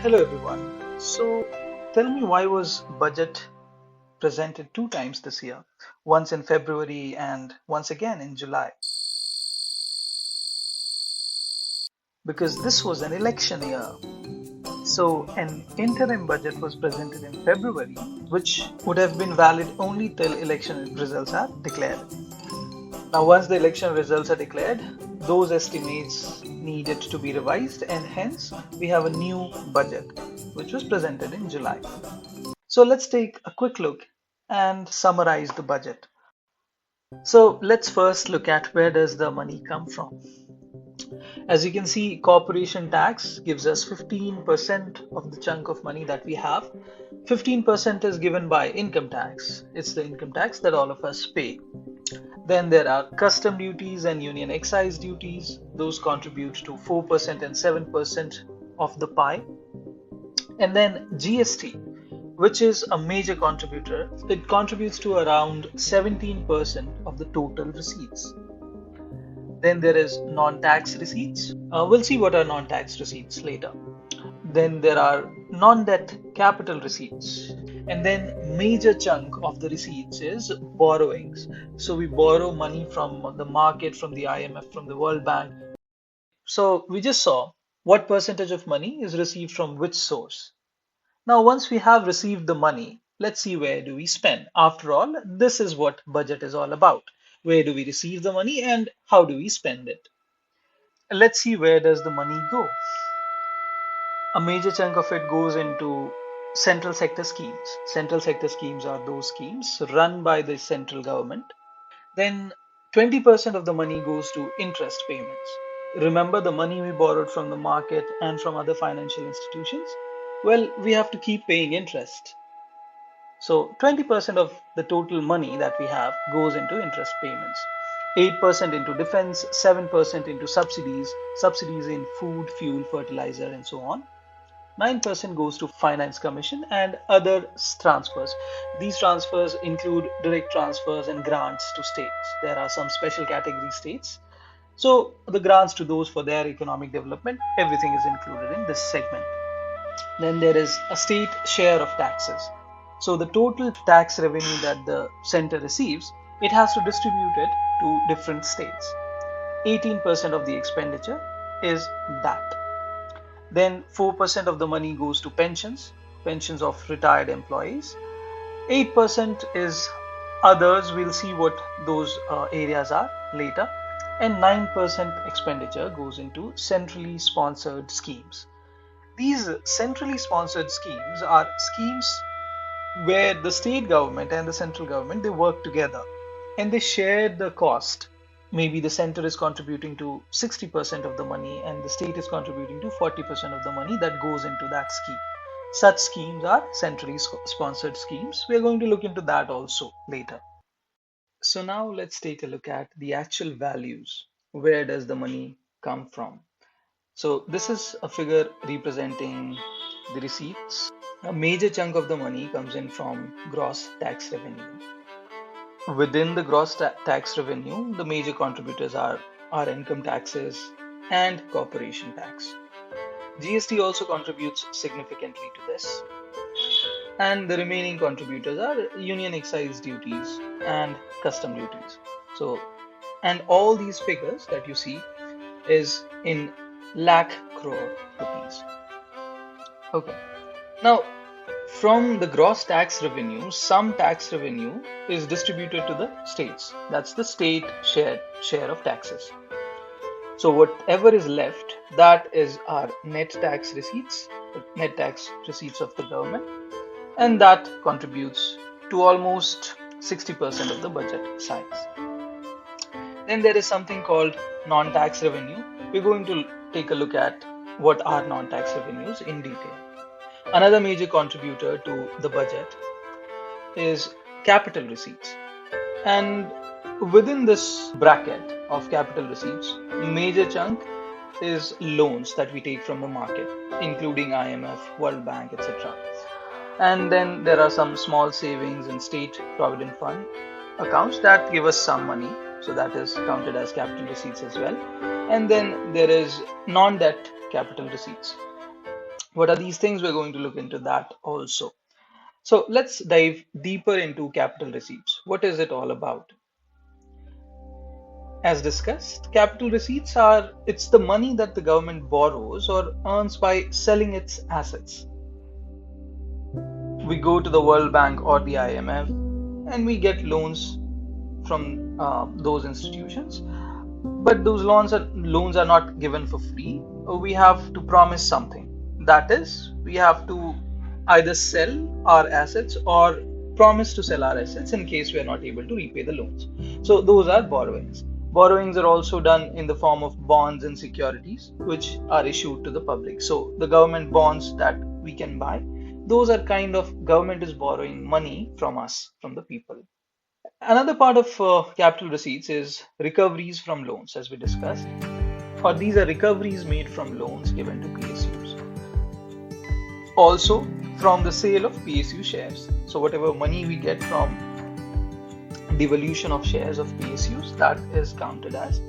Hello everyone. So tell me, why was budget presented two times this year? Once in February and once again in July. Because this was an election year. So an interim budget was presented in February, which would have been valid only till election results are declared. Now, once the election results are declared, those estimates needed to be revised, and hence we have a new budget which was presented in July. So let's take a quick look and summarize the budget. So let's first look at where does the money come from. As you can see, corporation tax gives us 15% of the chunk of money that we have. 15% is given by income tax. It's the income tax that all of us pay. Then there are custom duties and union excise duties. Those contribute to 4% and 7% of the pie. And then GST, which is a major contributor. It contributes to around 17% of the total receipts. Then there is non-tax receipts. We'll see what are non-tax receipts later. Then there are non-debt capital receipts. And then major chunk of the receipts is borrowings. So we borrow money from the market, from the IMF, from the World Bank. So we just saw what percentage of money is received from which source. Now, once we have received the money, let's see where do we spend. After all, this is what budget is all about. Where do we receive the money and how do we spend it? Let's see, where does the money go? A major chunk of it goes into central sector schemes. Central sector schemes are those schemes run by the central government. Then 20% of the money goes to interest payments. Remember the money we borrowed from the market and from other financial institutions? Well, we have to keep paying interest. So 20% of the total money that we have goes into interest payments. 8% into defense, 7% into subsidies in food, fuel, fertilizer, and so on. 9% goes to finance commission and other transfers. These transfers include direct transfers and grants to states. There are some special category states. So the grants to those for their economic development, everything is included in this segment. Then there is a state share of taxes. So the total tax revenue that the center receives, it has to distribute it to different states. 18% of the expenditure is that. Then 4% of the money goes to pensions of retired employees. 8% is others. We'll see what those areas are later. And 9% expenditure goes into centrally sponsored schemes. These centrally sponsored schemes are schemes where the state government and the central government, they work together and they share the cost. Maybe the center is contributing to 60% of the money and the state is contributing to 40% of the money that goes into that scheme. Such schemes are centrally sponsored schemes. We're going to look into that also later. So now let's take a look at the actual values. Where does the money come from? So this is a figure representing the receipts. A major chunk of the money comes in from gross tax revenue. Within the gross tax revenue, the major contributors are income taxes and corporation tax. GST also contributes significantly to this. And the remaining contributors are union excise duties and custom duties. So, and all these figures that you see is in lakh crore rupees. Okay. Now, from the gross tax revenue, some tax revenue is distributed to the states. That's the state share of taxes. So whatever is left, that is our net tax receipts of the government, and that contributes to almost 60% of the budget size. Then there is something called non-tax revenue. We're going to take a look at what are non-tax revenues in detail. Another major contributor to the budget is capital receipts. And within this bracket of capital receipts, major chunk is loans that we take from the market, including IMF, World Bank, etc. And then there are some small savings and state provident fund accounts that give us some money. So that is counted as capital receipts as well. And then there is non-debt capital receipts. What are these things? We're going to look into that also. So let's dive deeper into capital receipts. What is it all about? As discussed, capital receipts it's the money that the government borrows or earns by selling its assets. We go to the World Bank or the IMF and we get loans from those institutions. But those loans are not given for free. We have to promise something. That is, we have to either sell our assets or promise to sell our assets in case we are not able to repay the loans. So those are borrowings. Borrowings are also done in the form of bonds and securities, which are issued to the public. So the government bonds that we can buy, those are kind of government is borrowing money from us, from the people. Another part of capital receipts is recoveries from loans, as we discussed, or these are recoveries made from loans given to PSUs. Also, from the sale of PSU shares. So, whatever money we get from devolution of shares of PSUs, that is counted as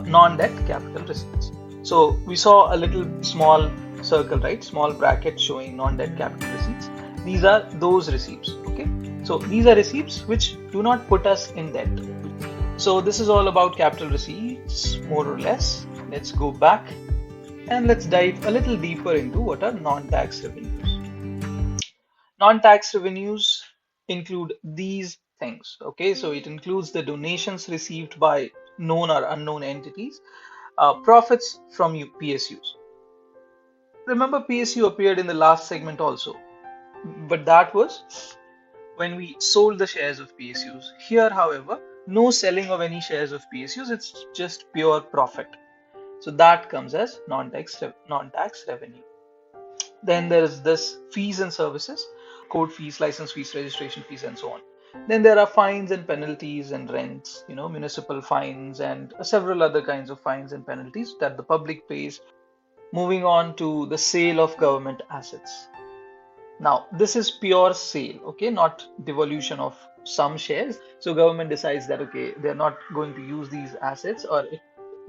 non-debt capital receipts. So, we saw a little small circle, right? Small bracket showing non-debt capital receipts. These are those receipts, okay? So these are receipts which do not put us in debt. So this is all about capital receipts, more or less. Let's go back and let's dive a little deeper into what are non-tax revenues. Non-tax revenues include these things, okay? So it includes the donations received by known or unknown entities, profits from PSUs. Remember, PSU appeared in the last segment also, but that was when we sold the shares of PSUs. Here, however, no selling of any shares of PSUs, it's just pure profit. So that comes as non-tax revenue. Then there is this fees and services, court fees, license fees, registration fees, and so on. Then there are fines and penalties and rents, municipal fines and several other kinds of fines and penalties that the public pays. Moving on to the sale of government assets. Now, this is pure sale, okay, not devolution of some shares. So government decides that, okay, they're not going to use these assets or it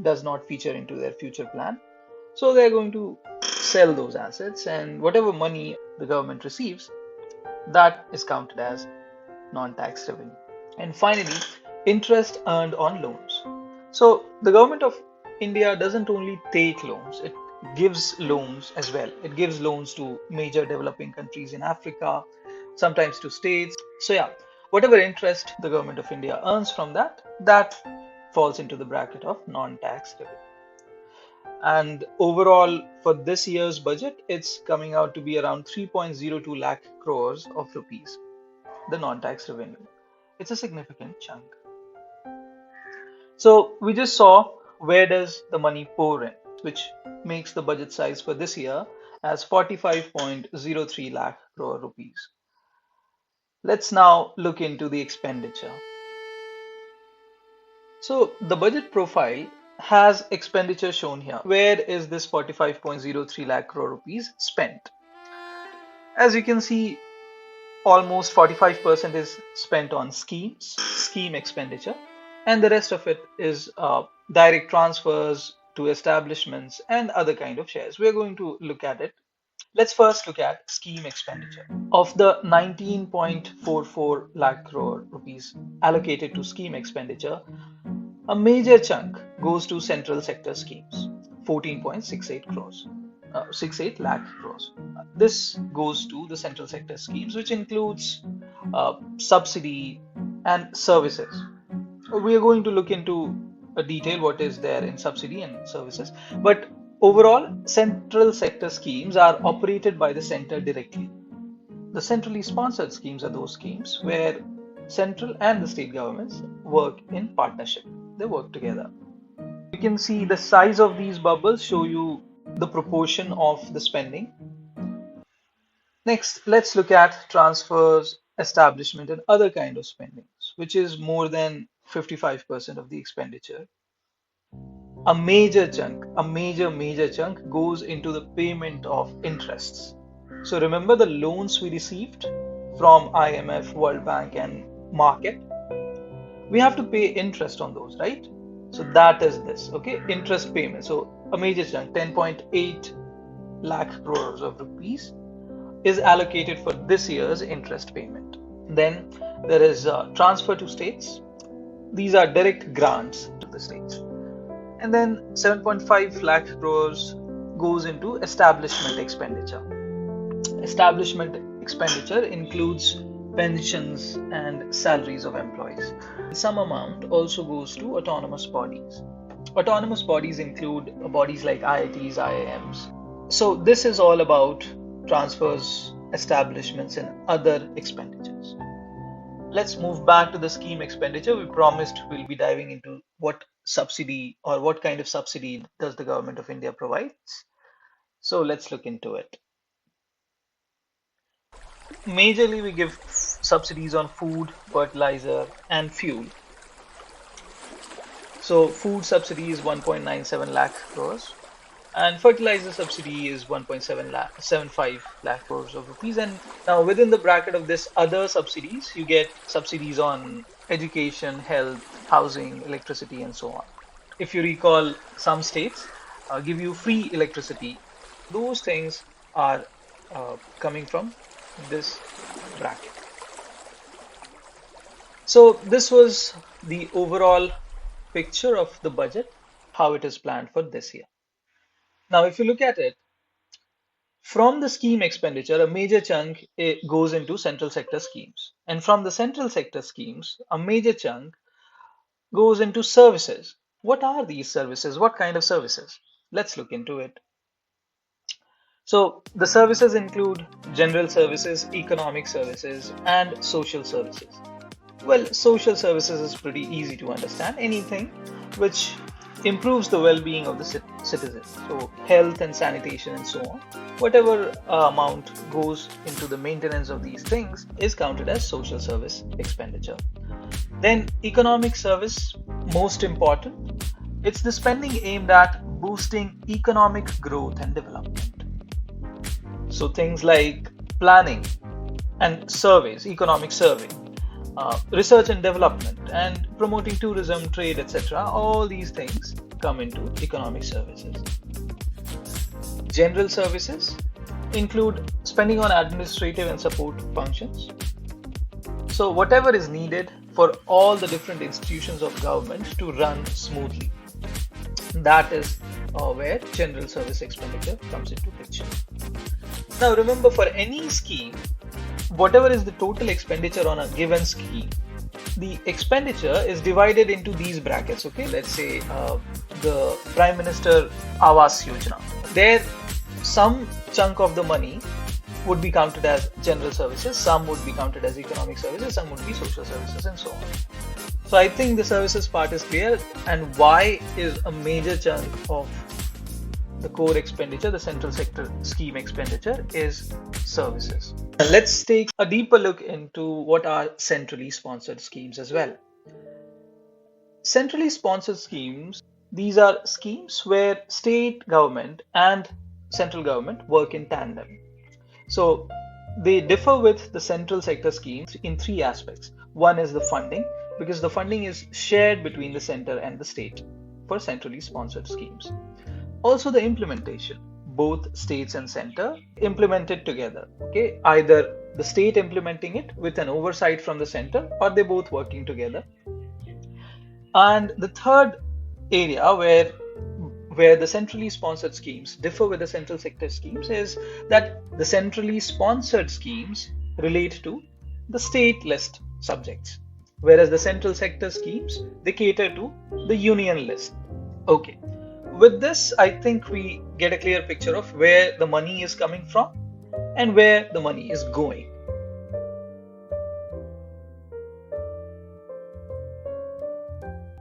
does not feature into their future plan. So they're going to sell those assets, and whatever money the government receives, that is counted as non-tax revenue. And finally, interest earned on loans. So the government of India doesn't only take loans, it gives loans as well. It gives loans to major developing countries in Africa, sometimes to states. So yeah, whatever interest the government of India earns from that falls into the bracket of non-tax revenue. And overall, for this year's budget, it's coming out to be around 3.02 lakh crores of rupees, the non-tax revenue. It's a significant chunk. So we just saw where does the money pour in, which makes the budget size for this year as 45.03 lakh crore rupees. Let's now look into the expenditure. So the budget profile has expenditure shown here. Where is this 45.03 lakh crore rupees spent? As you can see, almost 45% is spent on scheme expenditure, and the rest of it is direct transfers to establishments and other kind of shares. We're going to look at it. Let's first look at scheme expenditure. Of the 19.44 lakh crore rupees allocated to scheme expenditure, a major chunk goes to central sector schemes, 14.68 crores. 68 lakh crores. This goes to the central sector schemes, which includes subsidy and services. We are going to look into a detail what is there in subsidy and services, but overall, central sector schemes are operated by the center directly. The centrally sponsored schemes are those schemes where central and the state governments work in partnership. They work together. You can see the size of these bubbles show you the proportion of the spending. Next, let's look at transfers, establishment, and other kind of spendings, which is more than 55% of the expenditure. A major chunk, a major chunk goes into the payment of interests. So remember the loans we received from IMF, World Bank, and market. We have to pay interest on those, right? So that is this, okay? Interest payment. So a major chunk, 10.8 lakh crores of rupees is allocated for this year's interest payment. Then there is transfer to states. These are direct grants to the states. And then 7.5 lakh crores goes into establishment expenditure. Establishment expenditure includes pensions and salaries of employees. Some amount also goes to autonomous bodies. Autonomous bodies include bodies like IITs, IIMs. So this is all about transfers, establishments, and other expenditures. Let's move back to the scheme expenditure. We promised we'll be diving into what subsidy or what kind of subsidy does the government of India provides. So let's look into it. Majorly, we give subsidies on food, fertilizer, and fuel. So food subsidy is 1.97 lakh crores, and fertilizer subsidy is 1.75 lakh crores of rupees. And now within the bracket of this other subsidies, you get subsidies on education, health, housing, electricity, and so on. If you recall, some states give you free electricity. Those things are coming from this bracket. So this was the overall picture of the budget, how it is planned for this year. Now, if you look at it, from the scheme expenditure, a major chunk goes into central sector schemes. And from the central sector schemes, a major chunk goes into services. What are these services? What kind of services? Let's look into it. So the services include general services, economic services, and social services. Well, social services is pretty easy to understand. Anything which improves the well-being of the citizens. So health and sanitation and so on. Whatever amount goes into the maintenance of these things is counted as social service expenditure. Then economic service, most important. It's the spending aimed at boosting economic growth and development. So things like planning and surveys, economic survey, research and development, and promoting tourism, trade, etc. All these things come into economic services. General services include spending on administrative and support functions. So whatever is needed for all the different institutions of government to run smoothly. That is where general service expenditure comes into picture. Now remember, for any scheme, whatever is the total expenditure on a given scheme, the expenditure is divided into these brackets. Okay, let's say the Prime Minister Awas Yojana. There, some chunk of the money would be counted as general services, some would be counted as economic services, some would be social services, and so on. So I think the services part is clear, and why is a major chunk of the core expenditure, the central sector scheme expenditure, is services. And let's take a deeper look into what are centrally sponsored schemes as well. Centrally sponsored schemes, these are schemes where state government and central government work in tandem. So they differ with the central sector schemes in three aspects. One is the funding, because the funding is shared between the center and the state for centrally sponsored schemes. Also the implementation, both states and center implement it together. Okay, either the state implementing it with an oversight from the center, or they both working together. And the third area where the centrally sponsored schemes differ with the central sector schemes is that the centrally sponsored schemes relate to the state list subjects, whereas the central sector schemes, they cater to the union list. Okay. With this, I think we get a clear picture of where the money is coming from and where the money is going.